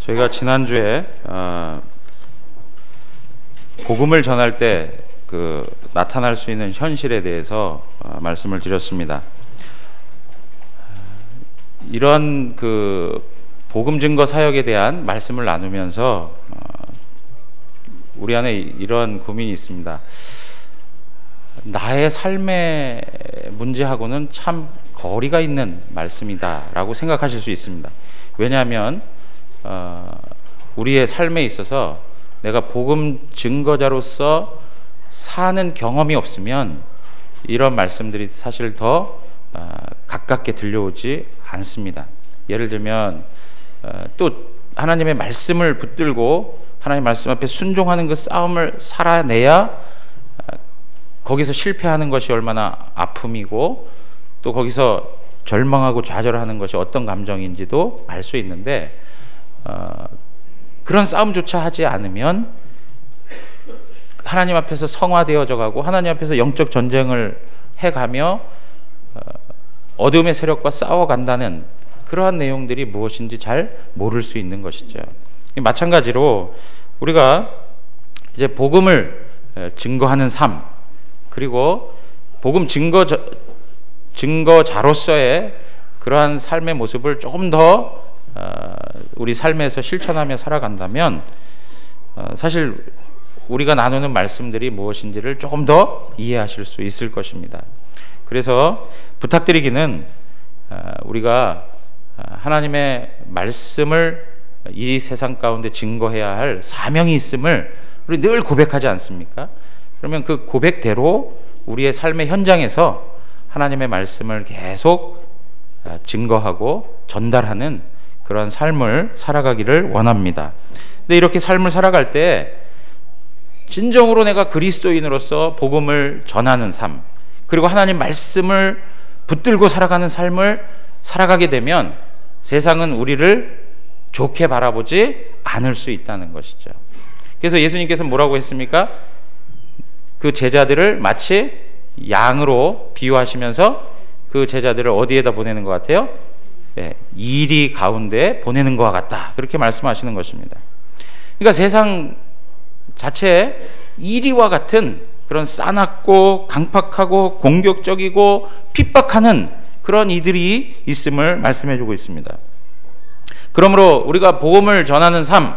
저희가 지난주에 복음을 전할 때 나타날 수 있는 현실에 대해서 말씀을 드렸습니다. 이런 복음 증거 사역에 대한 말씀을 나누면서 우리 안에 이런 고민이 있습니다. 나의 삶의 문제하고는 참 거리가 있는 말씀이다라고 생각하실 수 있습니다. 왜냐하면 우리의 삶에 있어서 내가 복음 증거자로서 사는 경험이 없으면 이런 말씀들이 사실 더 가깝게 들려오지 않습니다. 예를 들면 또 하나님의 말씀을 붙들고 하나님 말씀 앞에 순종하는 그 싸움을 살아내야 거기서 실패하는 것이 얼마나 아픔이고 또 거기서 절망하고 좌절하는 것이 어떤 감정인지도 알 수 있는데 그런 싸움조차 하지 않으면 하나님 앞에서 성화되어져 가고 하나님 앞에서 영적 전쟁을 해가며 어둠의 세력과 싸워간다는 그러한 내용들이 무엇인지 잘 모를 수 있는 것이죠. 마찬가지로 우리가 이제 복음을 증거하는 삶, 그리고 복음 증거자로서의 그러한 삶의 모습을 조금 더 우리 삶에서 실천하며 살아간다면 사실 우리가 나누는 말씀들이 무엇인지를 조금 더 이해하실 수 있을 것입니다. 그래서 부탁드리기는 우리가 하나님의 말씀을 이 세상 가운데 증거해야 할 사명이 있음을 우리 늘 고백하지 않습니까? 그러면 그 고백대로 우리의 삶의 현장에서 하나님의 말씀을 계속 증거하고 전달하는 그런 삶을 살아가기를 원합니다. 근데 이렇게 삶을 살아갈 때 진정으로 내가 그리스도인으로서 복음을 전하는 삶, 그리고 하나님 말씀을 붙들고 살아가는 삶을 살아가게 되면 세상은 우리를 좋게 바라보지 않을 수 있다는 것이죠. 그래서 예수님께서 뭐라고 했습니까? 그 제자들을 마치 양으로 비유하시면서 그 제자들을 어디에다 보내는 것 같아요? 이리 가운데 보내는 것과 같다, 그렇게 말씀하시는 것입니다. 그러니까 세상 자체에 이리와 같은 그런 싸납고 강팍하고 공격적이고 핍박하는 그런 이들이 있음을 말씀해주고 있습니다. 그러므로 우리가 복음을 전하는 삶,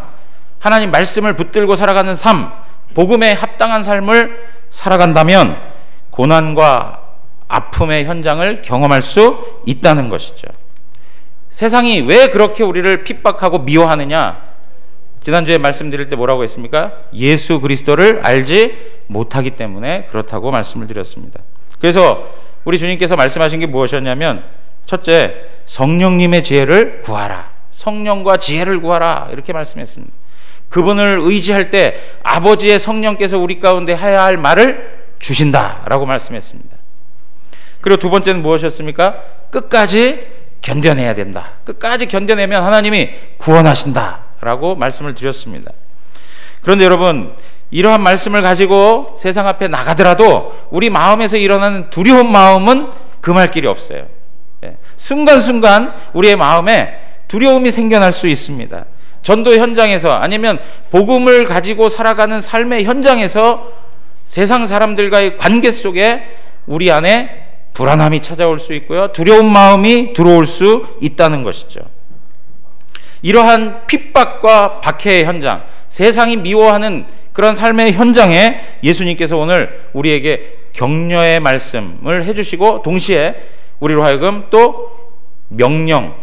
하나님 말씀을 붙들고 살아가는 삶, 복음에 합당한 삶을 살아간다면 고난과 아픔의 현장을 경험할 수 있다는 것이죠. 세상이 왜 그렇게 우리를 핍박하고 미워하느냐? 지난주에 말씀드릴 때 뭐라고 했습니까? 예수 그리스도를 알지 못하기 때문에 그렇다고 말씀을 드렸습니다. 그래서 우리 주님께서 말씀하신 게 무엇이었냐면, 첫째, 성령님의 지혜를 구하라. 성령과 지혜를 구하라, 이렇게 말씀했습니다. 그분을 의지할 때 아버지의 성령께서 우리 가운데 해야 할 말을 주신다라고 말씀했습니다. 그리고 두 번째는 무엇이었습니까? 끝까지 견뎌내야 된다. 끝까지 견뎌내면 하나님이 구원하신다라고 말씀을 드렸습니다. 그런데 여러분, 이러한 말씀을 가지고 세상 앞에 나가더라도 우리 마음에서 일어나는 두려운 마음은 금할 길이 없어요. 순간순간 우리의 마음에 두려움이 생겨날 수 있습니다. 전도 현장에서, 아니면 복음을 가지고 살아가는 삶의 현장에서 세상 사람들과의 관계 속에 우리 안에 불안함이 찾아올 수 있고요, 두려운 마음이 들어올 수 있다는 것이죠. 이러한 핍박과 박해의 현장, 세상이 미워하는 그런 삶의 현장에 예수님께서 오늘 우리에게 격려의 말씀을 해주시고, 동시에 우리로 하여금 또 명령,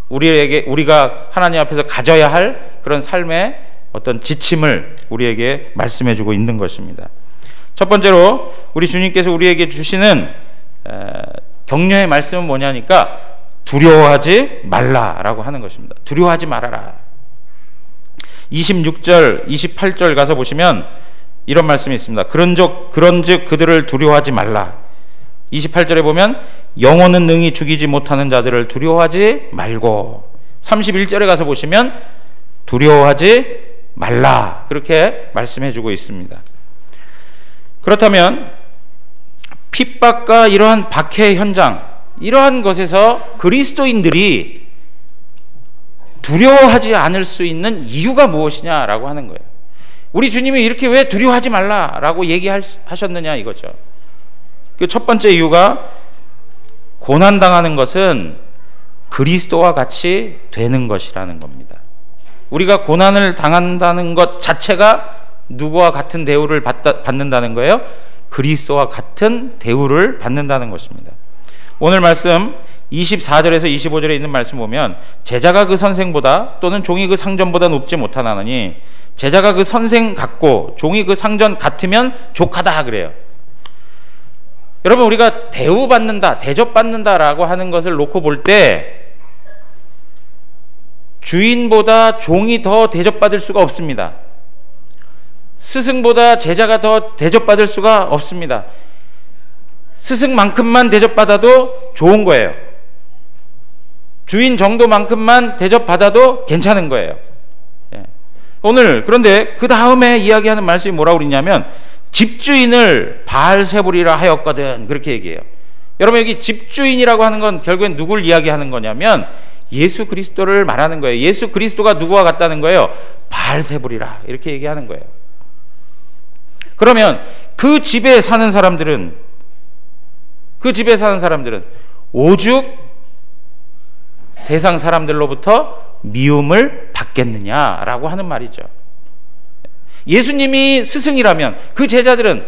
우리가 하나님 앞에서 가져야 할 그런 삶의 어떤 지침을 우리에게 말씀해주고 있는 것입니다. 첫 번째로 우리 주님께서 우리에게 주시는 격려의 말씀은 뭐냐니까, 두려워하지 말라라고 하는 것입니다. 두려워하지 말아라. 26절, 28절 가서 보시면 이런 말씀이 있습니다. 그런즉 그들을 두려워하지 말라. 28절에 보면 영혼은 능히 죽이지 못하는 자들을 두려워하지 말고, 31절에 가서 보시면 두려워하지 말라, 그렇게 말씀해주고 있습니다. 그렇다면 핍박과 이러한 박해의 현장, 이러한 것에서 그리스도인들이 두려워하지 않을 수 있는 이유가 무엇이냐라고 하는 거예요. 우리 주님이 이렇게 왜 두려워하지 말라라고 얘기하셨느냐 이거죠. 그 첫 번째 이유가 고난당하는 것은 그리스도와 같이 되는 것이라는 겁니다. 우리가 고난을 당한다는 것 자체가 누구와 같은 대우를 받는다는 거예요? 그리스도와 같은 대우를 받는다는 것입니다. 오늘 말씀 24절에서 25절에 있는 말씀 보면 제자가 그 선생보다 또는 종이 그 상전보다 높지 못하나니 제자가 그 선생 같고 종이 그 상전 같으면 족하다 그래요. 여러분, 우리가 대우받는다, 대접받는다라고 하는 것을 놓고 볼 때 주인보다 종이 더 대접받을 수가 없습니다. 스승보다 제자가 더 대접받을 수가 없습니다. 스승만큼만 대접받아도 좋은 거예요. 주인 정도만큼만 대접받아도 괜찮은 거예요. 오늘 그런데 그 다음에 이야기하는 말씀이 뭐라고 그러냐면 집주인을 바알세불이라 하였거든, 그렇게 얘기해요. 여러분, 여기 집주인이라고 하는 건 결국엔 누굴 이야기하는 거냐면 예수 그리스도를 말하는 거예요. 예수 그리스도가 누구와 같다는 거예요? 바알세불이라, 이렇게 얘기하는 거예요. 그러면 그 집에 사는 사람들은 오죽 세상 사람들로부터 미움을 받겠느냐라고 하는 말이죠. 예수님이 스승이라면 그 제자들은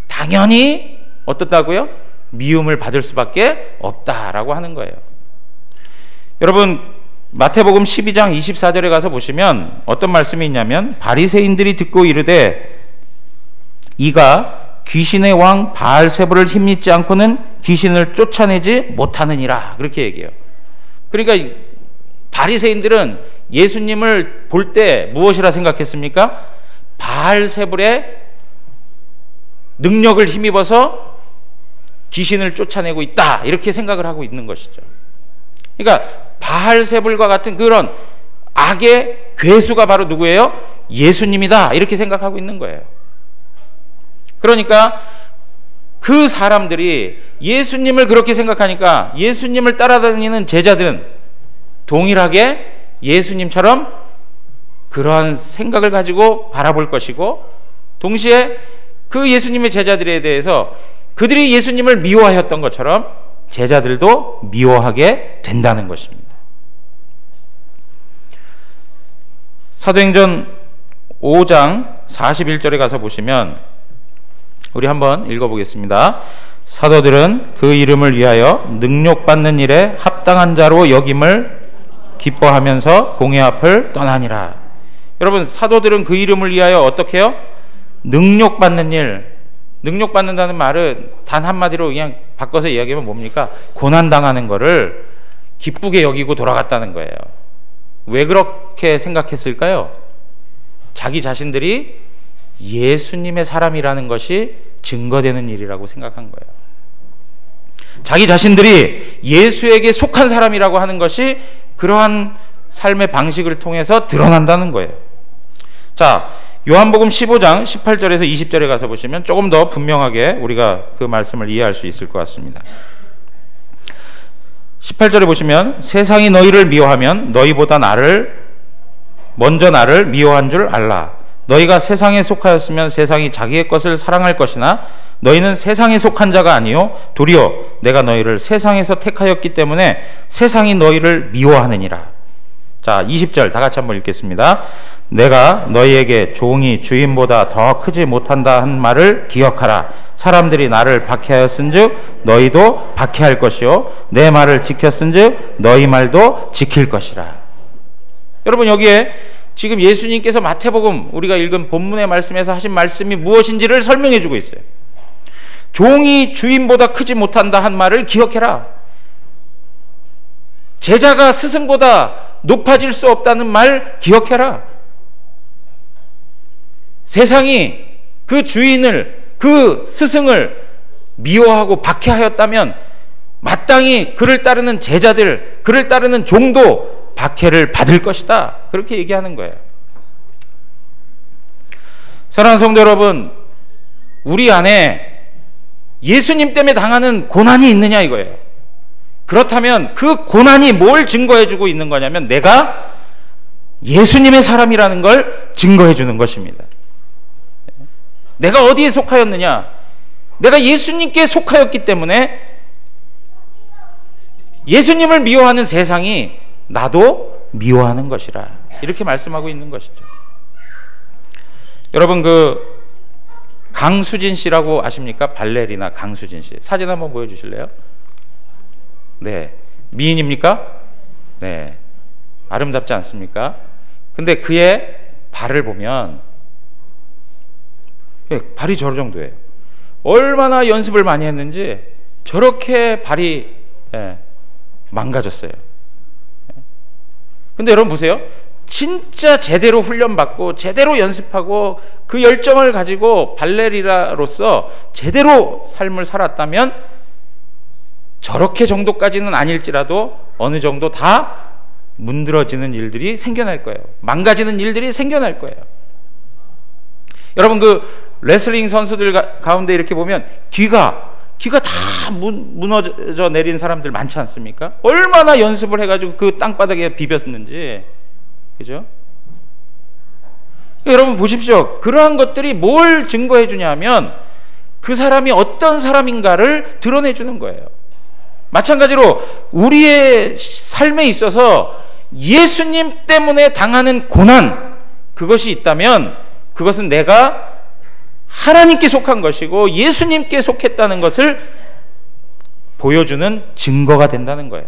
당연히 어떻다고요? 미움을 받을 수밖에 없다라고 하는 거예요. 여러분, 마태복음 12장 24절에 가서 보시면 어떤 말씀이 있냐면 바리새인들이 듣고 이르되 이가 귀신의 왕 바알세불을 힘입지 않고는 귀신을 쫓아내지 못하느니라, 그렇게 얘기해요. 그러니까 바리새인들은 예수님을 볼 때 무엇이라 생각했습니까? 바알세불의 능력을 힘입어서 귀신을 쫓아내고 있다, 이렇게 생각을 하고 있는 것이죠. 그러니까 바알세불과 같은 그런 악의 괴수가 바로 누구예요? 예수님이다, 이렇게 생각하고 있는 거예요. 그러니까 그 사람들이 예수님을 그렇게 생각하니까 예수님을 따라다니는 제자들은 동일하게 예수님처럼 그러한 생각을 가지고 바라볼 것이고, 동시에 그 예수님의 제자들에 대해서 그들이 예수님을 미워하였던 것처럼 제자들도 미워하게 된다는 것입니다. 사도행전 5장 41절에 가서 보시면 우리 한번 읽어보겠습니다. 사도들은 그 이름을 위하여 능욕받는 일에 합당한 자로 여김을 기뻐하면서 공회 앞을 떠나니라. 여러분, 사도들은 그 이름을 위하여 어떻게 해요? 능욕받는 일. 능욕받는다는 말은 단 한마디로 그냥 바꿔서 이야기하면 뭡니까? 고난당하는 거를 기쁘게 여기고 돌아갔다는 거예요. 왜 그렇게 생각했을까요? 자기 자신들이 예수님의 사람이라는 것이 증거되는 일이라고 생각한 거예요. 자기 자신들이 예수에게 속한 사람이라고 하는 것이 그러한 삶의 방식을 통해서 드러난다는 거예요. 자, 요한복음 15장 18절에서 20절에 가서 보시면 조금 더 분명하게 우리가 그 말씀을 이해할 수 있을 것 같습니다. 18절에 보시면 세상이 너희를 미워하면 너희보다 먼저 나를 미워한 줄 알라. 너희가 세상에 속하였으면 세상이 자기의 것을 사랑할 것이나 너희는 세상에 속한 자가 아니요 도리어 내가 너희를 세상에서 택하였기 때문에 세상이 너희를 미워하느니라. 자, 20절 다 같이 한번 읽겠습니다. 내가 너희에게 종이 주인보다 더 크지 못한다 한 말을 기억하라. 사람들이 나를 박해하였은즉 너희도 박해할 것이요 내 말을 지켰은즉 너희 말도 지킬 것이라. 여러분, 여기에 지금 예수님께서 마태복음 우리가 읽은 본문의 말씀에서 하신 말씀이 무엇인지를 설명해 주고 있어요. 종이 주인보다 크지 못한다 한 말을 기억해라. 제자가 스승보다 높아질 수 없다는 말 기억해라. 세상이 그 주인을, 그 스승을 미워하고 박해하였다면 마땅히 그를 따르는 제자들, 그를 따르는 종도 박해를 받을 것이다, 그렇게 얘기하는 거예요. 사랑하는 성도 여러분, 우리 안에 예수님 때문에 당하는 고난이 있느냐 이거예요. 그렇다면 그 고난이 뭘 증거해주고 있는 거냐면 내가 예수님의 사람이라는 걸 증거해 주는 것입니다. 내가 어디에 속하였느냐? 내가 예수님께 속하였기 때문에 예수님을 미워하는 세상이 나도 미워하는 것이라, 이렇게 말씀하고 있는 것이죠. 여러분, 그 강수진 씨라고 아십니까? 발레리나 강수진 씨. 사진 한번 보여주실래요? 네. 미인입니까? 네. 아름답지 않습니까? 근데 그의 발을 보면, 발이 저 정도예요. 얼마나 연습을 많이 했는지 저렇게 발이 망가졌어요. 근데 여러분 보세요. 진짜 제대로 훈련받고 제대로 연습하고 그 열정을 가지고 발레리나로서 제대로 삶을 살았다면 저렇게 정도까지는 아닐지라도 어느 정도 다 문드러지는 일들이 생겨날 거예요. 망가지는 일들이 생겨날 거예요. 여러분, 그 레슬링 선수들 가운데 이렇게 보면 귀가 다 무너져 내린 사람들 많지 않습니까? 얼마나 연습을 해가지고 그 땅바닥에 비볐는지. 그죠? 여러분 보십시오. 그러한 것들이 뭘 증거해 주냐면 그 사람이 어떤 사람인가를 드러내 주는 거예요. 마찬가지로 우리의 삶에 있어서 예수님 때문에 당하는 고난, 그것이 있다면 그것은 내가 하나님께 속한 것이고 예수님께 속했다는 것을 보여주는 증거가 된다는 거예요.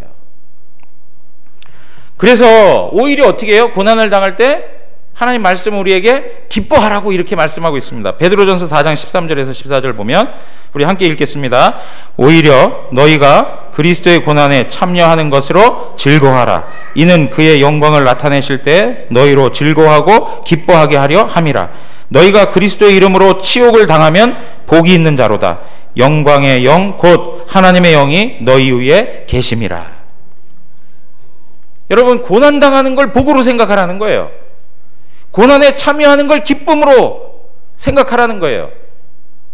그래서 오히려 어떻게 해요? 고난을 당할 때 하나님 말씀은 우리에게 기뻐하라고 이렇게 말씀하고 있습니다. 베드로전서 4장 13절에서 14절 보면 우리 함께 읽겠습니다. 오히려 너희가 그리스도의 고난에 참여하는 것으로 즐거워하라. 이는 그의 영광을 나타내실 때 너희로 즐거워하고 기뻐하게 하려 함이라. 너희가 그리스도의 이름으로 치욕을 당하면 복이 있는 자로다. 영광의 영 곧 하나님의 영이 너희 위에 계심이라. 여러분, 고난당하는 걸 복으로 생각하라는 거예요. 고난에 참여하는 걸 기쁨으로 생각하라는 거예요.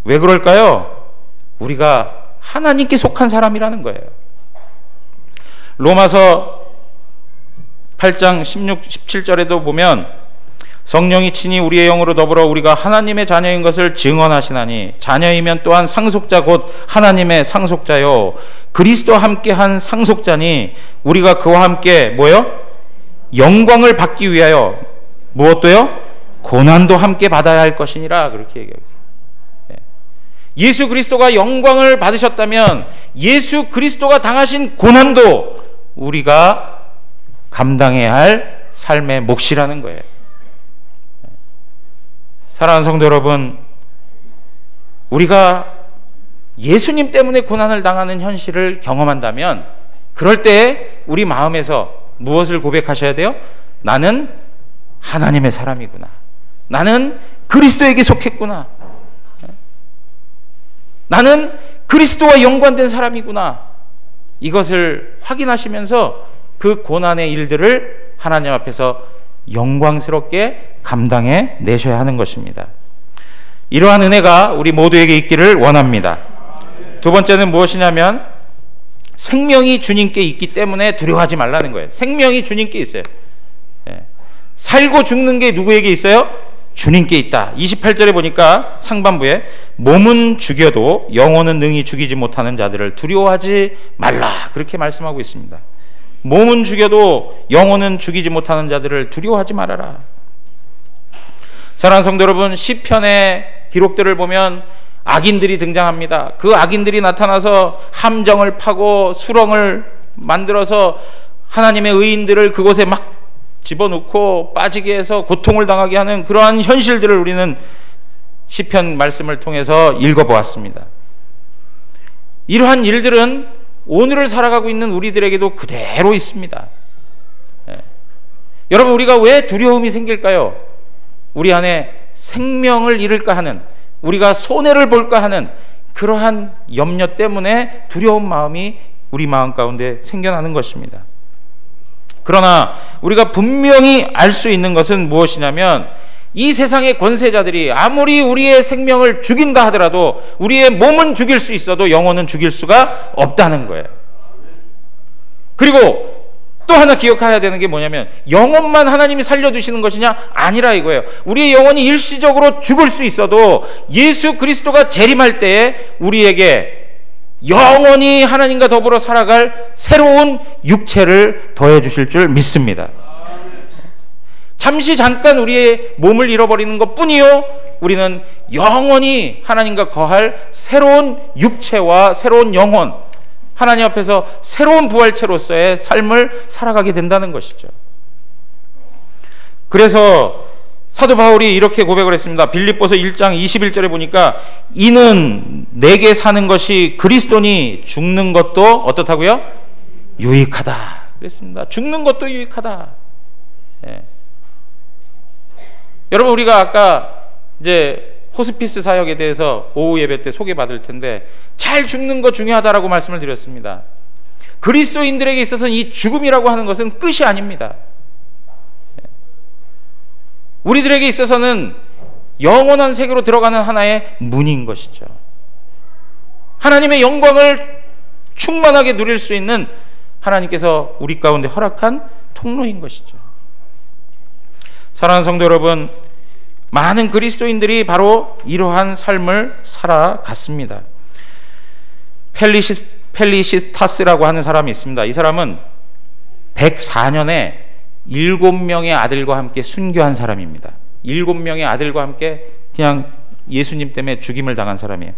왜 그럴까요? 우리가 하나님께 속한 사람이라는 거예요. 로마서 8장 16, 17절에도 보면 성령이 친히 우리의 영으로 더불어 우리가 하나님의 자녀인 것을 증언하시나니 자녀이면 또한 상속자 곧 하나님의 상속자요 그리스도와 함께한 상속자니 우리가 그와 함께 뭐요? 영광을 받기 위하여 무엇도요? 고난도 함께 받아야 할 것이니라, 그렇게 얘기해요. 예수 그리스도가 영광을 받으셨다면 예수 그리스도가 당하신 고난도 우리가 감당해야 할 삶의 몫이라는 거예요. 사랑하는 성도 여러분, 우리가 예수님 때문에 고난을 당하는 현실을 경험한다면 그럴 때 우리 마음에서 무엇을 고백하셔야 돼요? 나는 하나님의 사람이구나. 나는 그리스도에게 속했구나. 나는 그리스도와 연관된 사람이구나. 이것을 확인하시면서 그 고난의 일들을 하나님 앞에서 영광스럽게 감당해 내셔야 하는 것입니다. 이러한 은혜가 우리 모두에게 있기를 원합니다. 두 번째는 무엇이냐면 생명이 주님께 있기 때문에 두려워하지 말라는 거예요. 생명이 주님께 있어요. 살고 죽는 게 누구에게 있어요? 주님께 있다. 28절에 보니까 상반부에 몸은 죽여도 영혼은 능히 죽이지 못하는 자들을 두려워하지 말라, 그렇게 말씀하고 있습니다. 몸은 죽여도 영혼은 죽이지 못하는 자들을 두려워하지 말아라. 사랑하는 성도 여러분, 시편의 기록들을 보면 악인들이 등장합니다. 그 악인들이 나타나서 함정을 파고 수렁을 만들어서 하나님의 의인들을 그곳에 막 집어넣고 빠지게 해서 고통을 당하게 하는 그러한 현실들을 우리는 시편 말씀을 통해서 읽어보았습니다. 이러한 일들은 오늘을 살아가고 있는 우리들에게도 그대로 있습니다. 여러분, 우리가 왜 두려움이 생길까요? 우리 안에 생명을 잃을까 하는, 우리가 손해를 볼까 하는 그러한 염려 때문에 두려운 마음이 우리 마음 가운데 생겨나는 것입니다. 그러나 우리가 분명히 알 수 있는 것은 무엇이냐면 이 세상의 권세자들이 아무리 우리의 생명을 죽인다 하더라도 우리의 몸은 죽일 수 있어도 영혼은 죽일 수가 없다는 거예요. 그리고 또 하나 기억해야 되는 게 뭐냐면 영혼만 하나님이 살려두시는 것이냐? 아니라 이거예요. 우리의 영혼이 일시적으로 죽을 수 있어도 예수 그리스도가 재림할 때에 우리에게 영원히 하나님과 더불어 살아갈 새로운 육체를 더해 주실 줄 믿습니다. 잠시 잠깐 우리의 몸을 잃어버리는 것뿐이요, 우리는 영원히 하나님과 거할 새로운 육체와 새로운 영혼, 하나님 앞에서 새로운 부활체로서의 삶을 살아가게 된다는 것이죠. 그래서 사도 바울이 이렇게 고백을 했습니다. 빌립보서 1장 21절에 보니까 이는 내게 사는 것이 그리스도니 죽는 것도 어떻다고요? 유익하다 그랬습니다. 죽는 것도 유익하다. 예. 여러분, 우리가 아까 이제 호스피스 사역에 대해서 오후 예배 때 소개받을 텐데 잘 죽는 거 중요하다라고 말씀을 드렸습니다. 그리스도인들에게 있어서는 이 죽음이라고 하는 것은 끝이 아닙니다. 우리들에게 있어서는 영원한 세계로 들어가는 하나의 문인 것이죠. 하나님의 영광을 충만하게 누릴 수 있는 하나님께서 우리 가운데 허락한 통로인 것이죠. 사랑하는 성도 여러분, 많은 그리스도인들이 바로 이러한 삶을 살아갔습니다. 펠리시타스라고 하는 사람이 있습니다. 이 사람은 104년에 7명의 아들과 함께 순교한 사람입니다. 7명의 아들과 함께 그냥 예수님 때문에 죽임을 당한 사람이에요.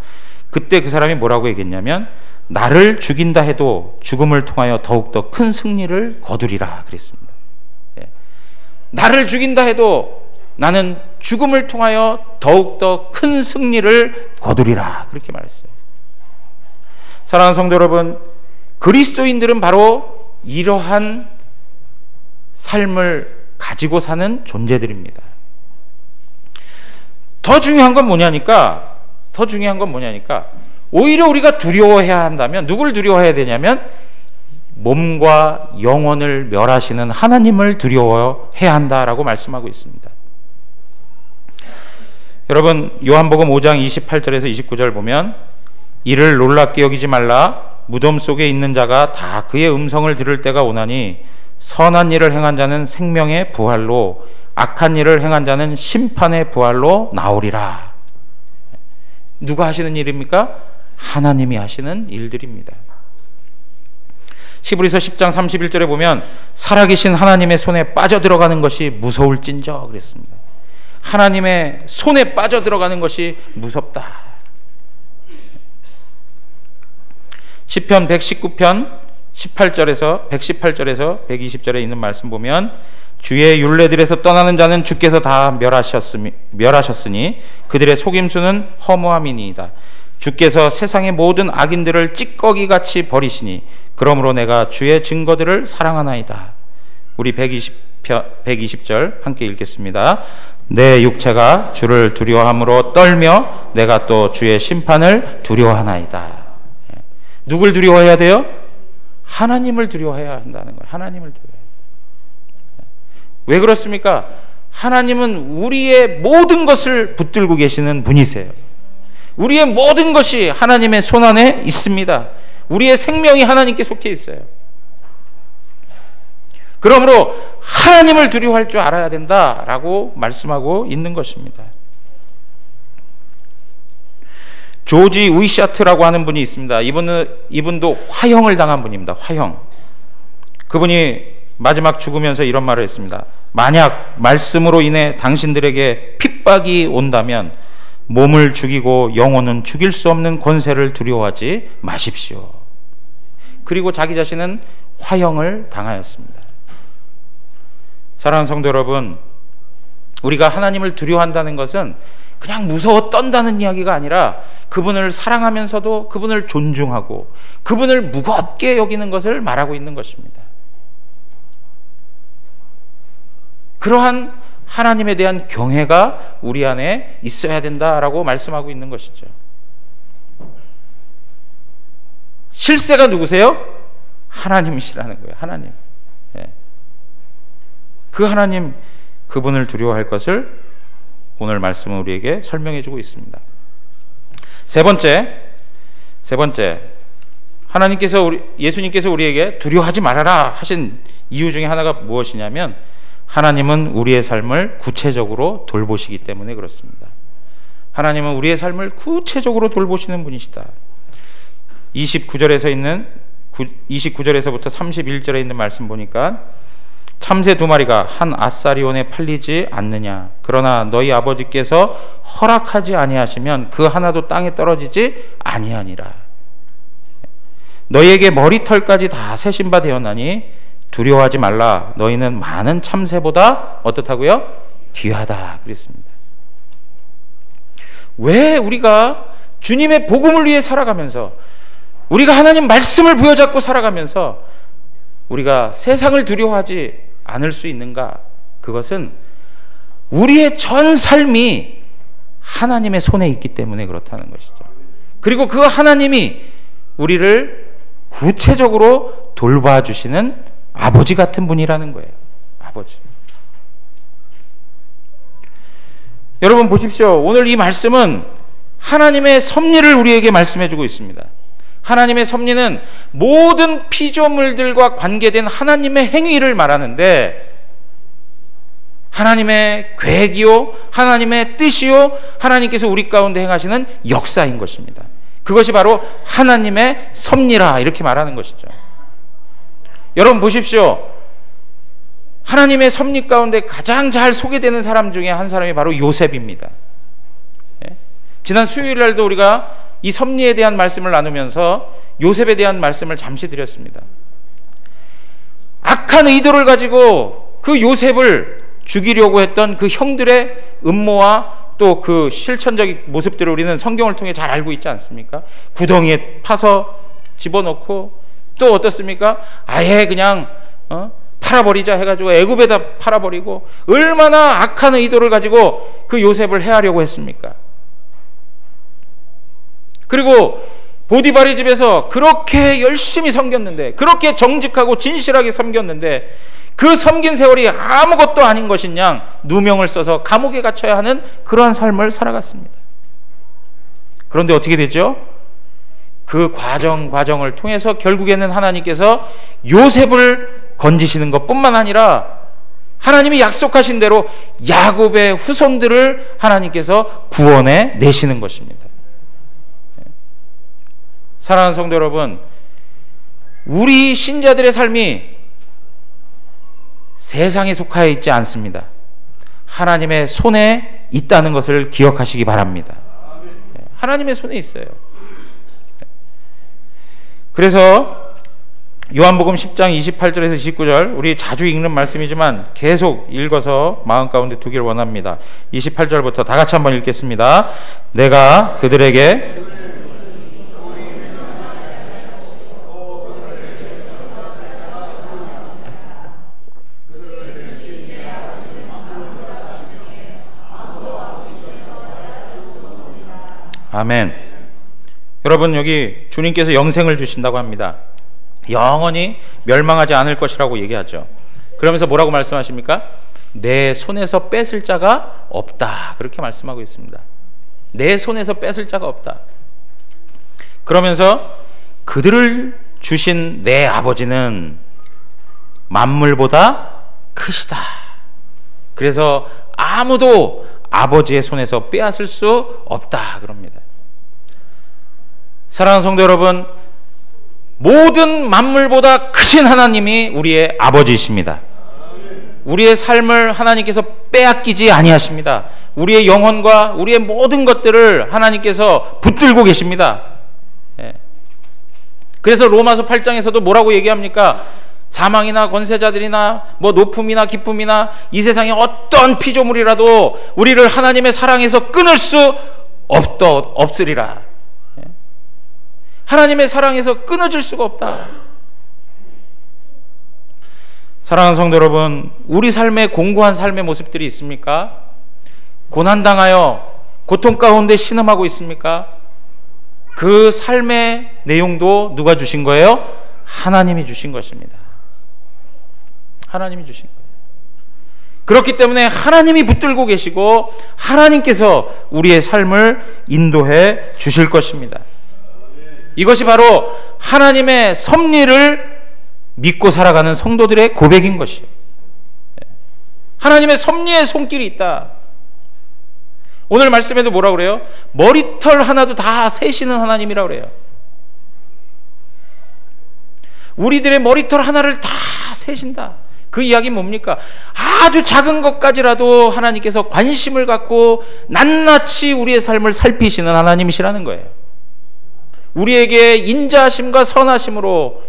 그때 그 사람이 뭐라고 얘기했냐면 나를 죽인다 해도 죽음을 통하여 더욱더 큰 승리를 거두리라 그랬습니다. 나를 죽인다 해도 나는 죽음을 통하여 더욱더 큰 승리를 거두리라 그렇게 말했어요. 사랑하는 성도 여러분, 그리스도인들은 바로 이러한 삶을 가지고 사는 존재들입니다. 더 중요한 건 뭐냐니까 오히려 우리가 두려워해야 한다면 누굴 두려워해야 되냐면 몸과 영혼을 멸하시는 하나님을 두려워해야 한다라고 말씀하고 있습니다. 여러분, 요한복음 5장 28절에서 29절 보면 이를 놀랍게 여기지 말라. 무덤 속에 있는 자가 다 그의 음성을 들을 때가 오나니 선한 일을 행한 자는 생명의 부활로 악한 일을 행한 자는 심판의 부활로 나오리라. 누가 하시는 일입니까? 하나님이 하시는 일들입니다. 히브리서 10장 31절에 보면 살아계신 하나님의 손에 빠져들어가는 것이 무서울진저 그랬습니다. 하나님의 손에 빠져들어가는 것이 무섭다. 시편 119편 118절에서 120절에 있는 말씀 보면 주의 율례들에서 떠나는 자는 주께서 다 멸하셨으니 그들의 속임수는 허무함이니이다. 주께서 세상의 모든 악인들을 찌꺼기같이 버리시니 그러므로 내가 주의 증거들을 사랑하나이다. 우리 120절 함께 읽겠습니다. 내 육체가 주를 두려워함으로 떨며 내가 또 주의 심판을 두려워하나이다. 누굴 두려워해야 돼요? 하나님을 두려워해야 한다는 거예요. 하나님을 두려워해야. 왜 그렇습니까? 하나님은 우리의 모든 것을 붙들고 계시는 분이세요. 우리의 모든 것이 하나님의 손 안에 있습니다. 우리의 생명이 하나님께 속해 있어요. 그러므로 하나님을 두려워할 줄 알아야 된다라고 말씀하고 있는 것입니다. 조지 우이샤트라고 하는 분이 있습니다. 이분도 화형을 당한 분입니다. 화형. 그분이 마지막 죽으면서 이런 말을 했습니다. 만약 말씀으로 인해 당신들에게 핍박이 온다면 몸을 죽이고 영혼은 죽일 수 없는 권세를 두려워하지 마십시오. 그리고 자기 자신은 화형을 당하였습니다. 사랑하는 성도 여러분, 우리가 하나님을 두려워한다는 것은 그냥 무서워 떤다는 이야기가 아니라 그분을 사랑하면서도 그분을 존중하고 그분을 무겁게 여기는 것을 말하고 있는 것입니다. 그러한 하나님에 대한 경외가 우리 안에 있어야 된다라고 말씀하고 있는 것이죠. 실세가 누구세요? 하나님이시라는 거예요. 하나님. 그 하나님, 그분을 두려워할 것을 오늘 말씀은 우리에게 설명해 주고 있습니다. 세 번째, 예수님께서 우리에게 두려워하지 말아라 하신 이유 중에 하나가 무엇이냐면 하나님은 우리의 삶을 구체적으로 돌보시기 때문에 그렇습니다. 하나님은 우리의 삶을 구체적으로 돌보시는 분이시다. 29절에서부터 31절에 있는 말씀 보니까 참새 2마리가 한 아사리온에 팔리지 않느냐. 그러나 너희 아버지께서 허락하지 아니하시면 그 하나도 땅에 떨어지지 아니하니라. 너희에게 머리털까지 다 세신 바 되었나니 두려워하지 말라. 너희는 많은 참새보다 어떻다고요? 귀하다 그랬습니다. 왜 우리가 주님의 복음을 위해 살아가면서, 우리가 하나님 말씀을 부여잡고 살아가면서 우리가 세상을 두려워하지 않을 수 있는가? 그것은 우리의 전 삶이 하나님의 손에 있기 때문에 그렇다는 것이죠. 그리고 그 하나님이 우리를 구체적으로 돌봐주시는 아버지 같은 분이라는 거예요. 아버지. 여러분 보십시오. 오늘 이 말씀은 하나님의 섭리를 우리에게 말씀해주고 있습니다. 하나님의 섭리는 모든 피조물들과 관계된 하나님의 행위를 말하는데, 하나님의 계획이요, 하나님의 뜻이요, 하나님께서 우리 가운데 행하시는 역사인 것입니다. 그것이 바로 하나님의 섭리라 이렇게 말하는 것이죠. 여러분 보십시오. 하나님의 섭리 가운데 가장 잘 소개되는 사람 중에 한 사람이 바로 요셉입니다. 지난 수요일 날도 우리가 이 섭리에 대한 말씀을 나누면서 요셉에 대한 말씀을 잠시 드렸습니다. 악한 의도를 가지고 그 요셉을 죽이려고 했던 그 형들의 음모와 또 그 실천적인 모습들을 우리는 성경을 통해 잘 알고 있지 않습니까? 구덩이에 파서 집어넣고, 또 어떻습니까? 아예 그냥 팔아버리자 해가지고 애굽에다 팔아버리고, 얼마나 악한 의도를 가지고 그 요셉을 해하려고 했습니까? 그리고 보디발의 집에서 그렇게 열심히 섬겼는데, 그렇게 정직하고 진실하게 섬겼는데, 그 섬긴 세월이 아무것도 아닌 것인 양 누명을 써서 감옥에 갇혀야 하는 그러한 삶을 살아갔습니다. 그런데 어떻게 되죠? 그 과정을 통해서 결국에는 하나님께서 요셉을 건지시는 것뿐만 아니라 하나님이 약속하신 대로 야곱의 후손들을 하나님께서 구원해 내시는 것입니다. 사랑하는 성도 여러분, 우리 신자들의 삶이 세상에 속하여 있지 않습니다. 하나님의 손에 있다는 것을 기억하시기 바랍니다. 하나님의 손에 있어요. 그래서 요한복음 10장 28절에서 29절, 우리 자주 읽는 말씀이지만 계속 읽어서 마음 가운데 두기를 원합니다. 28절부터 다 같이 한번 읽겠습니다. 내가 그들에게 아멘. 여러분, 여기 주님께서 영생을 주신다고 합니다. 영원히 멸망하지 않을 것이라고 얘기하죠. 그러면서 뭐라고 말씀하십니까? 내 손에서 뺏을 자가 없다, 그렇게 말씀하고 있습니다. 내 손에서 뺏을 자가 없다. 그러면서 그들을 주신 내 아버지는 만물보다 크시다. 그래서 아무도 아버지의 손에서 빼앗을 수 없다 그럽니다. 사랑하는 성도 여러분, 모든 만물보다 크신 하나님이 우리의 아버지이십니다. 우리의 삶을 하나님께서 빼앗기지 아니하십니다. 우리의 영혼과 우리의 모든 것들을 하나님께서 붙들고 계십니다. 그래서 로마서 8장에서도 뭐라고 얘기합니까? 사망이나 권세자들이나 뭐 높음이나 기쁨이나 이 세상의 어떤 피조물이라도 우리를 하나님의 사랑에서 끊을 수 없으리라. 하나님의 사랑에서 끊어질 수가 없다. 사랑하는 성도 여러분, 우리 삶에 공고한 삶의 모습들이 있습니까? 고난당하여 고통 가운데 신음하고 있습니까? 그 삶의 내용도 누가 주신 거예요? 하나님이 주신 것입니다. 하나님이 주신 거예요. 그렇기 때문에 하나님이 붙들고 계시고 하나님께서 우리의 삶을 인도해 주실 것입니다. 이것이 바로 하나님의 섭리를 믿고 살아가는 성도들의 고백인 것이에요. 하나님의 섭리의 손길이 있다. 오늘 말씀에도 뭐라고 그래요? 머리털 하나도 다 세시는 하나님이라고 그래요. 우리들의 머리털 하나를 다 세신다. 그 이야기는 뭡니까? 아주 작은 것까지라도 하나님께서 관심을 갖고 낱낱이 우리의 삶을 살피시는 하나님이시라는 거예요. 우리에게 인자하심과 선하심으로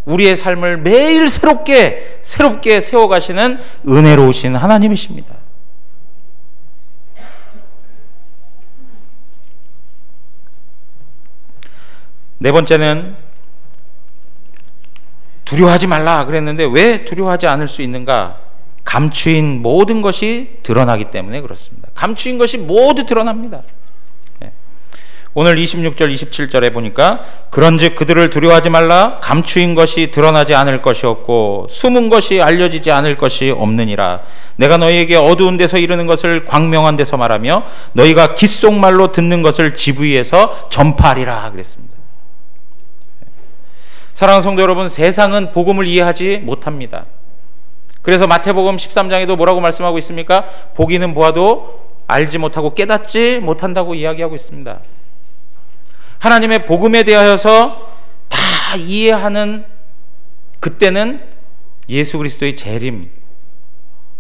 우리의 삶을 매일 새롭게 세워가시는 은혜로우신 하나님이십니다. 네 번째는 두려워하지 말라 그랬는데 왜 두려워하지 않을 수 있는가? 감추인 모든 것이 드러나기 때문에 그렇습니다. 감추인 것이 모두 드러납니다. 오늘 26절 27절에 보니까 그런즉 그들을 두려워하지 말라. 감추인 것이 드러나지 않을 것이 없고 숨은 것이 알려지지 않을 것이 없느니라. 내가 너희에게 어두운 데서 이르는 것을 광명한 데서 말하며 너희가 귓속말로 듣는 것을 지부위에서 전파하리라 그랬습니다. 사랑하는 성도 여러분, 세상은 복음을 이해하지 못합니다. 그래서 마태복음 13장에도 뭐라고 말씀하고 있습니까? 보기는 보아도 알지 못하고 깨닫지 못한다고 이야기하고 있습니다. 하나님의 복음에 대하여서 다 이해하는 그때는 예수 그리스도의 재림,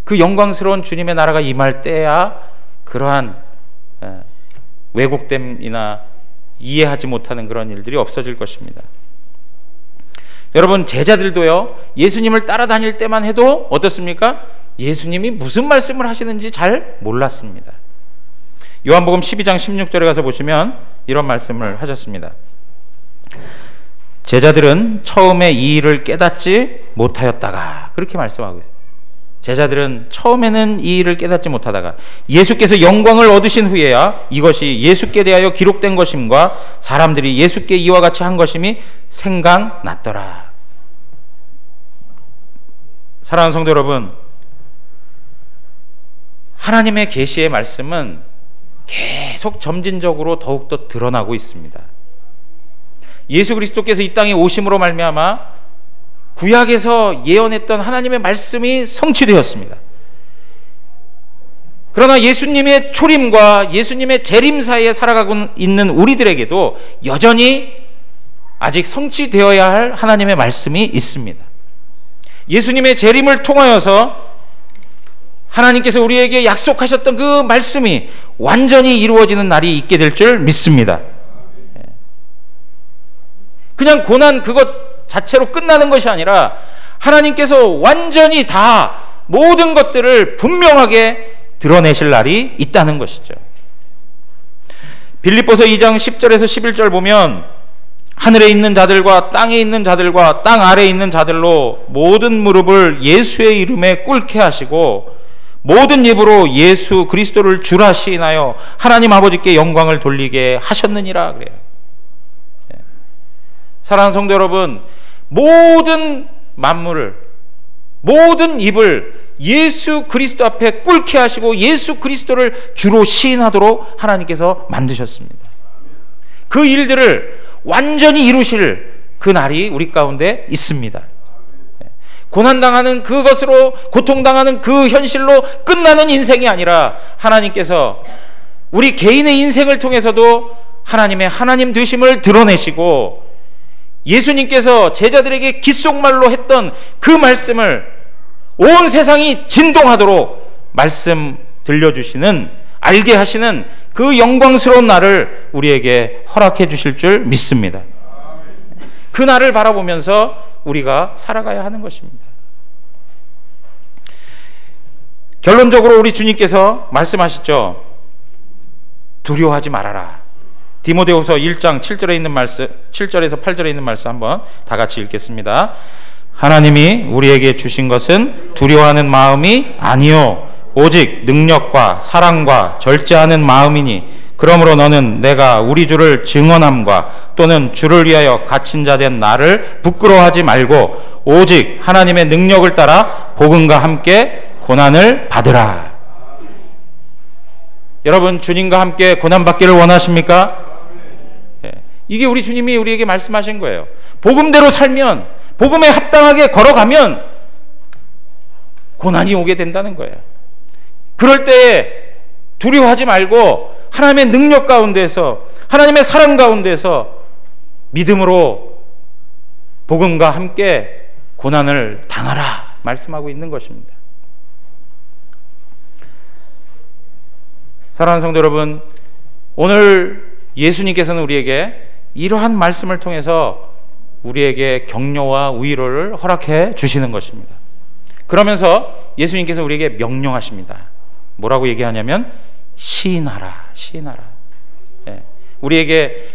그 영광스러운 주님의 나라가 임할 때야 그러한 왜곡됨이나 이해하지 못하는 그런 일들이 없어질 것입니다. 여러분, 제자들도요, 예수님을 따라다닐 때만 해도 어떻습니까? 예수님이 무슨 말씀을 하시는지 잘 몰랐습니다. 요한복음 12장 16절에 가서 보시면 이런 말씀을 하셨습니다. 제자들은 처음에 이 일을 깨닫지 못하였다가, 그렇게 말씀하고 있어요. 제자들은 처음에는 이 일을 깨닫지 못하다가 예수께서 영광을 얻으신 후에야 이것이 예수께 대하여 기록된 것임과 사람들이 예수께 이와 같이 한 것임이 생각났더라. 사랑하는 성도 여러분, 하나님의 계시의 말씀은 계속 점진적으로 더욱더 드러나고 있습니다. 예수 그리스도께서 이 땅에 오심으로 말미암아 구약에서 예언했던 하나님의 말씀이 성취되었습니다. 그러나 예수님의 초림과 예수님의 재림 사이에 살아가고 있는 우리들에게도 여전히 아직 성취되어야 할 하나님의 말씀이 있습니다. 예수님의 재림을 통하여서 하나님께서 우리에게 약속하셨던 그 말씀이 완전히 이루어지는 날이 있게 될 줄 믿습니다. 그냥 고난 그것 자체로 끝나는 것이 아니라 하나님께서 완전히 다 모든 것들을 분명하게 드러내실 날이 있다는 것이죠. 빌립보서 2장 10절에서 11절 보면 하늘에 있는 자들과 땅에 있는 자들과 땅 아래에 있는 자들로 모든 무릎을 예수의 이름에 꿇게 하시고 모든 입으로 예수 그리스도를 주라 시인하여 하나님 아버지께 영광을 돌리게 하셨느니라 그래요. 사랑하는 성도 여러분, 모든 만물을, 모든 입을 예수 그리스도 앞에 꿇게 하시고 예수 그리스도를 주로 시인하도록 하나님께서 만드셨습니다. 그 일들을 완전히 이루실 그 날이 우리 가운데 있습니다. 고난당하는 그것으로, 고통당하는 그 현실로 끝나는 인생이 아니라 하나님께서 우리 개인의 인생을 통해서도 하나님의 하나님 되심을 드러내시고 예수님께서 제자들에게 귓속말로 했던 그 말씀을 온 세상이 진동하도록 말씀 들려주시는, 알게 하시는 그 영광스러운 날을 우리에게 허락해 주실 줄 믿습니다. 그 날을 바라보면서 우리가 살아가야 하는 것입니다. 결론적으로 우리 주님께서 말씀하시죠. 두려워하지 말아라. 디모데후서 1장 7절에 있는 말씀, 7절에서 8절에 있는 말씀 한번 다 같이 읽겠습니다. 하나님이 우리에게 주신 것은 두려워하는 마음이 아니요 오직 능력과 사랑과 절제하는 마음이니 그러므로 너는 내가 우리 주를 증언함과 또는 주를 위하여 갇힌 자 된 나를 부끄러워하지 말고 오직 하나님의 능력을 따라 복음과 함께 고난을 받으라. 여러분, 주님과 함께 고난 받기를 원하십니까? 이게 우리 주님이 우리에게 말씀하신 거예요. 복음대로 살면, 복음에 합당하게 걸어가면 고난이 오게 된다는 거예요. 그럴 때 두려워하지 말고 하나님의 능력 가운데서, 하나님의 사랑 가운데서 믿음으로 복음과 함께 고난을 당하라 말씀하고 있는 것입니다. 사랑하는 성도 여러분, 오늘 예수님께서는 우리에게 이러한 말씀을 통해서 우리에게 격려와 위로를 허락해 주시는 것입니다. 그러면서 예수님께서 우리에게 명령하십니다. 뭐라고 얘기하냐면 시인하라, 시인하라. 예. 우리에게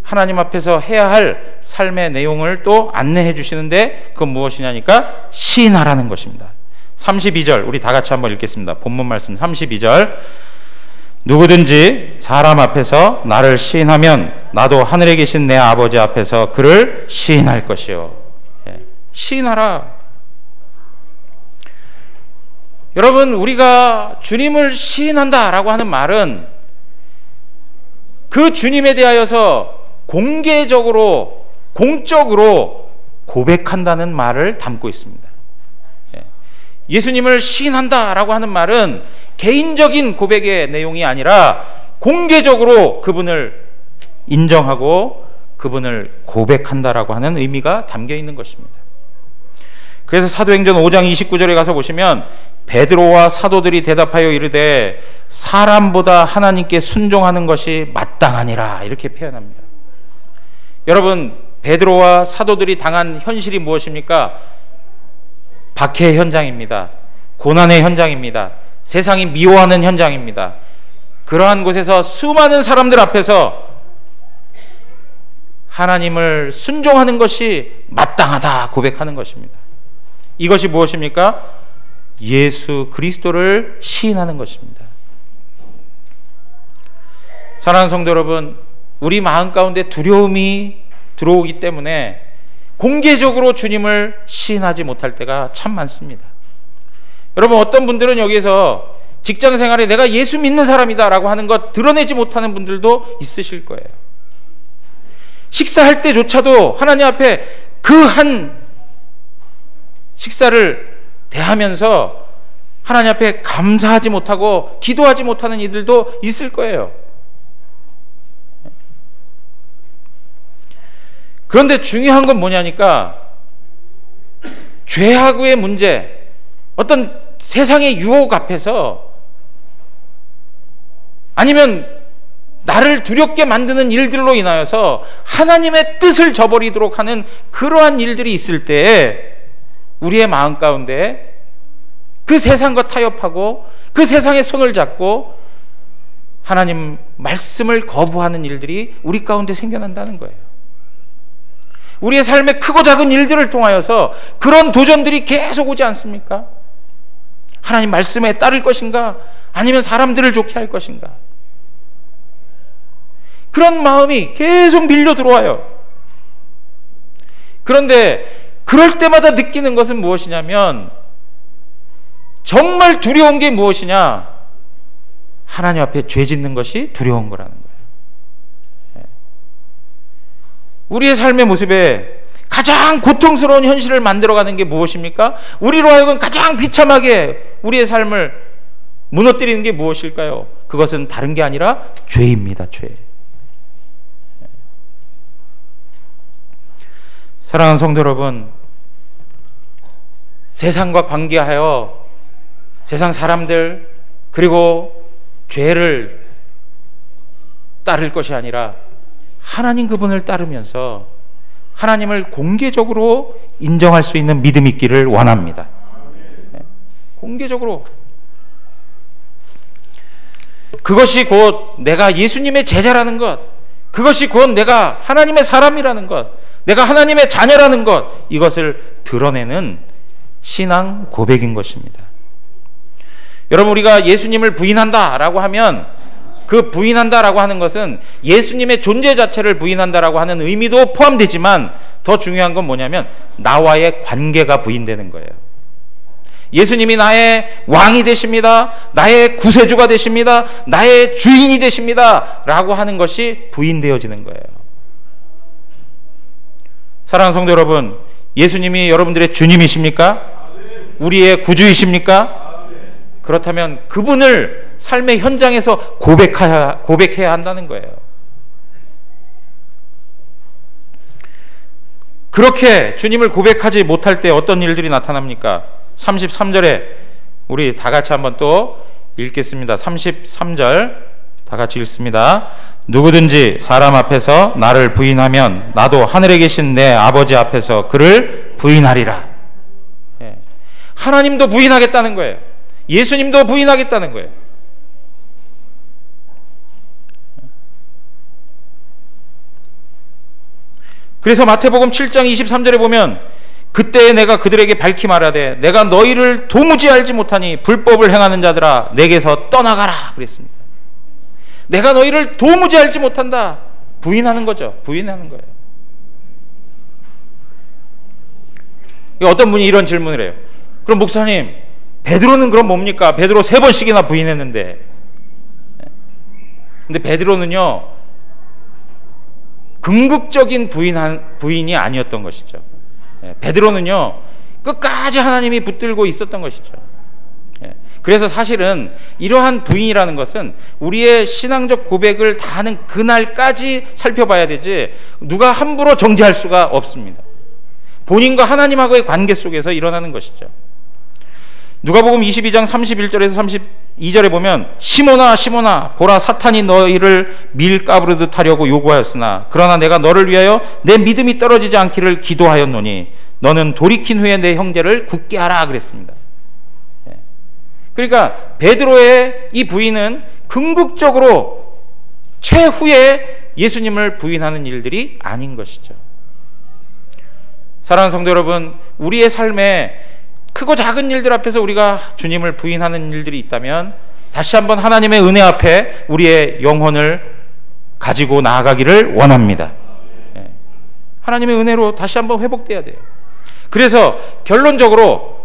하나님 앞에서 해야 할 삶의 내용을 또 안내해 주시는데 그건 무엇이냐니까 시인하라는 것입니다. 32절 우리 다 같이 한번 읽겠습니다. 본문 말씀 32절. 누구든지 사람 앞에서 나를 시인하면 나도 하늘에 계신 내 아버지 앞에서 그를 시인할 것이요. 예. 시인하라. 여러분, 우리가 주님을 시인한다라고 하는 말은 그 주님에 대하여서 공개적으로, 공적으로 고백한다는 말을 담고 있습니다. 예수님을 시인한다라고 하는 말은 개인적인 고백의 내용이 아니라 공개적으로 그분을 인정하고 그분을 고백한다라고 하는 의미가 담겨 있는 것입니다. 그래서 사도행전 5장 29절에 가서 보시면 베드로와 사도들이 대답하여 이르되 사람보다 하나님께 순종하는 것이 마땅하니라 이렇게 표현합니다. 여러분, 베드로와 사도들이 당한 현실이 무엇입니까? 박해의 현장입니다. 고난의 현장입니다. 세상이 미워하는 현장입니다. 그러한 곳에서 수많은 사람들 앞에서 하나님을 순종하는 것이 마땅하다 고백하는 것입니다. 이것이 무엇입니까? 예수 그리스도를 시인하는 것입니다. 사랑하는 성도 여러분, 우리 마음 가운데 두려움이 들어오기 때문에 공개적으로 주님을 시인하지 못할 때가 참 많습니다. 여러분, 어떤 분들은 여기에서 직장 생활에 내가 예수 믿는 사람이다 라고 하는 것 드러내지 못하는 분들도 있으실 거예요. 식사할 때조차도 하나님 앞에 그 한 식사를 대하면서 하나님 앞에 감사하지 못하고 기도하지 못하는 이들도 있을 거예요. 그런데 중요한 건 뭐냐니까 죄하고의 문제, 어떤 세상의 유혹 앞에서 아니면 나를 두렵게 만드는 일들로 인하여서 하나님의 뜻을 저버리도록 하는 그러한 일들이 있을 때 우리의 마음 가운데 그 세상과 타협하고 그 세상의 손을 잡고 하나님 말씀을 거부하는 일들이 우리 가운데 생겨난다는 거예요. 우리의 삶의 크고 작은 일들을 통하여서 그런 도전들이 계속 오지 않습니까? 하나님 말씀에 따를 것인가? 아니면 사람들을 좋게 할 것인가? 그런 마음이 계속 밀려 들어와요. 그런데 그럴 때마다 느끼는 것은 무엇이냐면 정말 두려운 게 무엇이냐? 하나님 앞에 죄 짓는 것이 두려운 거라는 거예요. 우리의 삶의 모습에 가장 고통스러운 현실을 만들어가는 게 무엇입니까? 우리로 하여금 가장 비참하게 우리의 삶을 무너뜨리는 게 무엇일까요? 그것은 다른 게 아니라 죄입니다. 죄. 사랑하는 성도 여러분, 세상과 관계하여 세상 사람들 그리고 죄를 따를 것이 아니라 하나님 그분을 따르면서 하나님을 공개적으로 인정할 수 있는 믿음 있기를 원합니다. 공개적으로. 그것이 곧 내가 예수님의 제자라는 것, 그것이 곧 내가 하나님의 사람이라는 것, 내가 하나님의 자녀라는 것, 이것을 드러내는 신앙 고백인 것입니다. 여러분, 우리가 예수님을 부인한다라고 하면 그 부인한다라고 하는 것은 예수님의 존재 자체를 부인한다라고 하는 의미도 포함되지만 더 중요한 건 뭐냐면 나와의 관계가 부인되는 거예요. 예수님이 나의 왕이 되십니다. 나의 구세주가 되십니다. 나의 주인이 되십니다. 라고 하는 것이 부인되어지는 거예요. 사랑하는 성도 여러분, 예수님이 여러분들의 주님이십니까? 우리의 구주이십니까? 그렇다면 그분을 삶의 현장에서 고백해야 한다는 거예요. 그렇게 주님을 고백하지 못할 때 어떤 일들이 나타납니까? 33절에 우리 다 같이 한번 또 읽겠습니다. 33절 다 같이 읽습니다. 누구든지 사람 앞에서 나를 부인하면 나도 하늘에 계신 내 아버지 앞에서 그를 부인하리라. 하나님도 부인하겠다는 거예요. 예수님도 부인하겠다는 거예요. 그래서 마태복음 7장 23절에 보면 그때 내가 그들에게 밝히 말하되 내가 너희를 도무지 알지 못하니 불법을 행하는 자들아 내게서 떠나가라 그랬습니다. 내가 너희를 도무지 알지 못한다. 부인하는 거죠. 부인하는 거예요. 어떤 분이 이런 질문을 해요. 그럼 목사님, 베드로는 그럼 뭡니까? 베드로 3번씩이나 부인했는데. 근데 베드로는요, 궁극적인 부인이 아니었던 것이죠. 베드로는요, 끝까지 하나님이 붙들고 있었던 것이죠. 그래서 사실은 이러한 부인이라는 것은 우리의 신앙적 고백을 다 하는 그날까지 살펴봐야 되지, 누가 함부로 정죄할 수가 없습니다. 본인과 하나님하고의 관계 속에서 일어나는 것이죠. 누가복음 22장 31절에서 32절에 보면 시몬아 시몬아 보라 사탄이 너희를 밀가부르듯 하려고 요구하였으나 그러나 내가 너를 위하여 내 믿음이 떨어지지 않기를 기도하였노니 너는 돌이킨 후에 내 형제를 굳게 하라 그랬습니다. 그러니까 베드로의 이 부인은 궁극적으로 최후에 예수님을 부인하는 일들이 아닌 것이죠. 사랑하는 성도 여러분, 우리의 삶에 크고 작은 일들 앞에서 우리가 주님을 부인하는 일들이 있다면 다시 한번 하나님의 은혜 앞에 우리의 영혼을 가지고 나아가기를 원합니다. 하나님의 은혜로 다시 한번 회복돼야 돼요. 그래서 결론적으로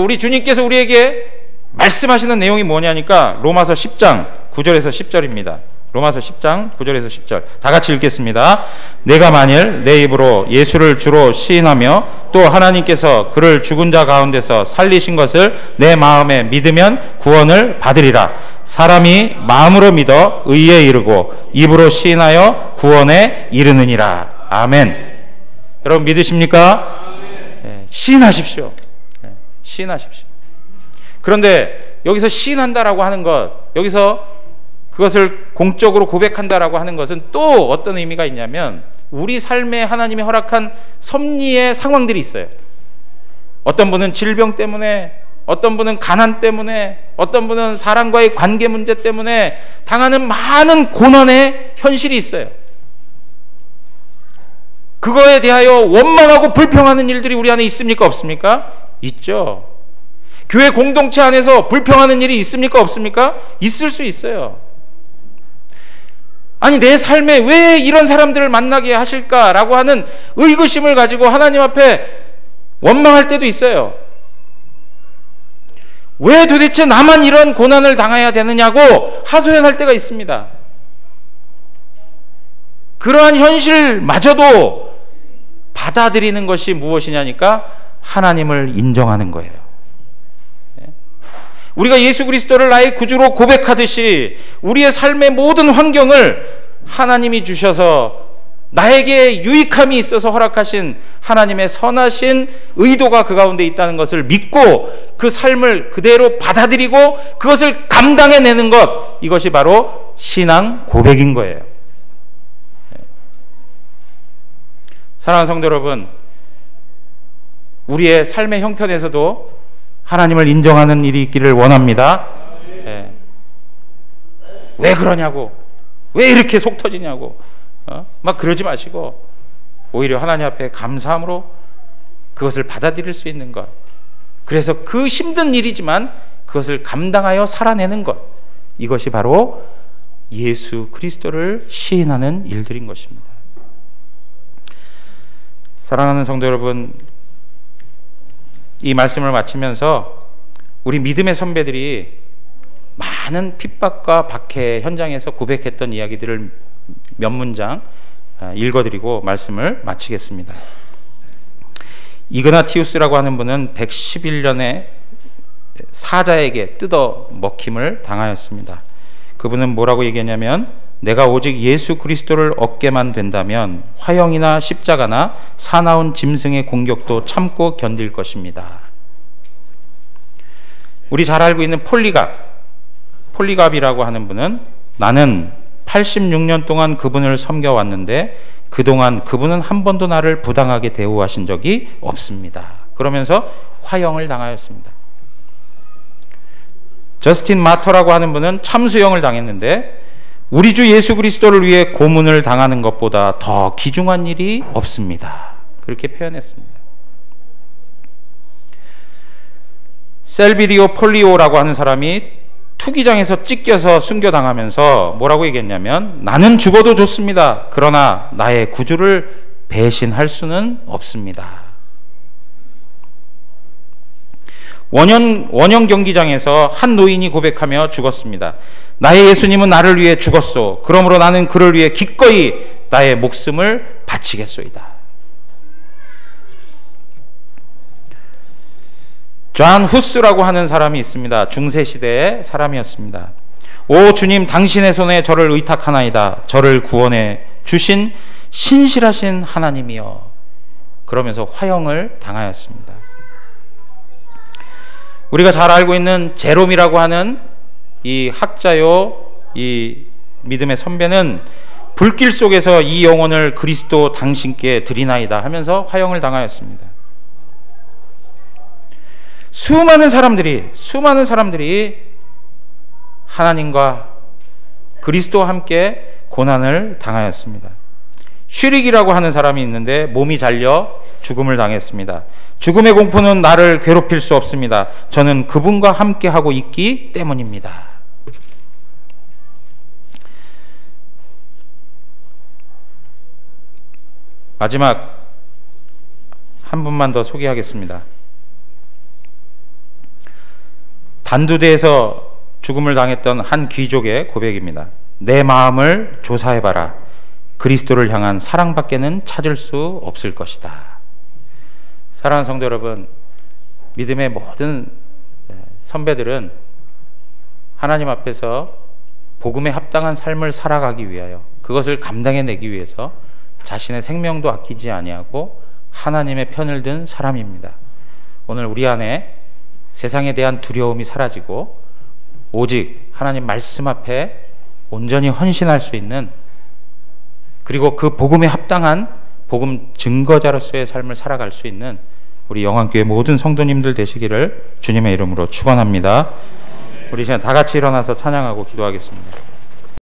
우리 주님께서 우리에게 말씀하시는 내용이 뭐냐니까 로마서 10장 9절에서 10절입니다. 로마서 10장 9절에서 10절 다 같이 읽겠습니다. 내가 만일 내 입으로 예수를 주로 시인하며 또 하나님께서 그를 죽은 자 가운데서 살리신 것을 내 마음에 믿으면 구원을 받으리라. 사람이 마음으로 믿어 의에 이르고 입으로 시인하여 구원에 이르느니라. 아멘. 여러분 믿으십니까? 시인하십시오. 시인하십시오. 그런데 여기서 시인한다라고 하는 것, 여기서 그것을 공적으로 고백한다라고 하는 것은 또 어떤 의미가 있냐면 우리 삶에 하나님이 허락한 섭리의 상황들이 있어요. 어떤 분은 질병 때문에, 어떤 분은 가난 때문에, 어떤 분은 사람과의 관계 문제 때문에 당하는 많은 고난의 현실이 있어요. 그거에 대하여 원망하고 불평하는 일들이 우리 안에 있습니까? 없습니까? 있죠. 교회 공동체 안에서 불평하는 일이 있습니까? 없습니까? 있을 수 있어요. 아니 내 삶에 왜 이런 사람들을 만나게 하실까라고 하는 의구심을 가지고 하나님 앞에 원망할 때도 있어요. 왜 도대체 나만 이런 고난을 당해야 되느냐고 하소연할 때가 있습니다. 그러한 현실마저도 받아들이는 것이 무엇이냐니까 하나님을 인정하는 거예요. 우리가 예수 그리스도를 나의 구주로 고백하듯이 우리의 삶의 모든 환경을 하나님이 주셔서 나에게 유익함이 있어서 허락하신 하나님의 선하신 의도가 그 가운데 있다는 것을 믿고 그 삶을 그대로 받아들이고 그것을 감당해내는 것, 이것이 바로 신앙 고백인 거예요. 사랑하는 성도 여러분, 우리의 삶의 형편에서도 하나님을 인정하는 일이 있기를 원합니다. 왜 그러냐고, 왜 이렇게 속 터지냐고 막 그러지 마시고 오히려 하나님 앞에 감사함으로 그것을 받아들일 수 있는 것, 그래서 그 힘든 일이지만 그것을 감당하여 살아내는 것, 이것이 바로 예수 그리스도를 시인하는 일들인 것입니다. 사랑하는 성도 여러분, 이 말씀을 마치면서 우리 믿음의 선배들이 많은 핍박과 박해 현장에서 고백했던 이야기들을 몇 문장 읽어드리고 말씀을 마치겠습니다. 이그나티우스라고 하는 분은 111년에 사자에게 뜯어 먹힘을 당하였습니다. 그분은 뭐라고 얘기했냐면, 내가 오직 예수 그리스도를 얻게만 된다면 화형이나 십자가나 사나운 짐승의 공격도 참고 견딜 것입니다. 우리 잘 알고 있는 폴리갑이라고 하는 분은, 나는 86년 동안 그분을 섬겨왔는데 그동안 그분은 한 번도 나를 부당하게 대우하신 적이 없습니다. 그러면서 화형을 당하였습니다. 저스틴 마터라고 하는 분은 참수형을 당했는데, 우리 주 예수 그리스도를 위해 고문을 당하는 것보다 더 귀중한 일이 없습니다. 그렇게 표현했습니다. 셀비리오 폴리오라고 하는 사람이 투기장에서 찢겨서 순교당하면서 뭐라고 얘기했냐면, 나는 죽어도 좋습니다. 그러나 나의 구주를 배신할 수는 없습니다. 원형 경기장에서 한 노인이 고백하며 죽었습니다. 나의 예수님은 나를 위해 죽었소. 그러므로 나는 그를 위해 기꺼이 나의 목숨을 바치겠소이다. 존 후스라고 하는 사람이 있습니다. 중세시대의 사람이었습니다. 오 주님, 당신의 손에 저를 의탁하나이다. 저를 구원해 주신 신실하신 하나님이여. 그러면서 화형을 당하였습니다. 우리가 잘 알고 있는 제롬이라고 하는 이 학자요, 이 믿음의 선배는 불길 속에서 이 영혼을 그리스도 당신께 드리나이다 하면서 화형을 당하였습니다. 수많은 사람들이 하나님과 그리스도와 함께 고난을 당하였습니다. 슈릭이라고 하는 사람이 있는데 몸이 잘려 죽음을 당했습니다. 죽음의 공포는 나를 괴롭힐 수 없습니다. 저는 그분과 함께 하고 있기 때문입니다. 마지막 한 분만 더 소개하겠습니다. 단두대에서 죽음을 당했던 한 귀족의 고백입니다. 내 마음을 조사해봐라. 그리스도를 향한 사랑밖에는 찾을 수 없을 것이다. 사랑하는 성도 여러분, 믿음의 모든 선배들은 하나님 앞에서 복음에 합당한 삶을 살아가기 위하여, 그것을 감당해내기 위해서 자신의 생명도 아끼지 아니하고 하나님의 편을 든 사람입니다. 오늘 우리 안에 세상에 대한 두려움이 사라지고 오직 하나님 말씀 앞에 온전히 헌신할 수 있는, 그리고 그 복음에 합당한 복음 증거자로서의 삶을 살아갈 수 있는 우리 영안교회 모든 성도님들 되시기를 주님의 이름으로 축원합니다. 우리 시간 다 같이 일어나서 찬양하고 기도하겠습니다.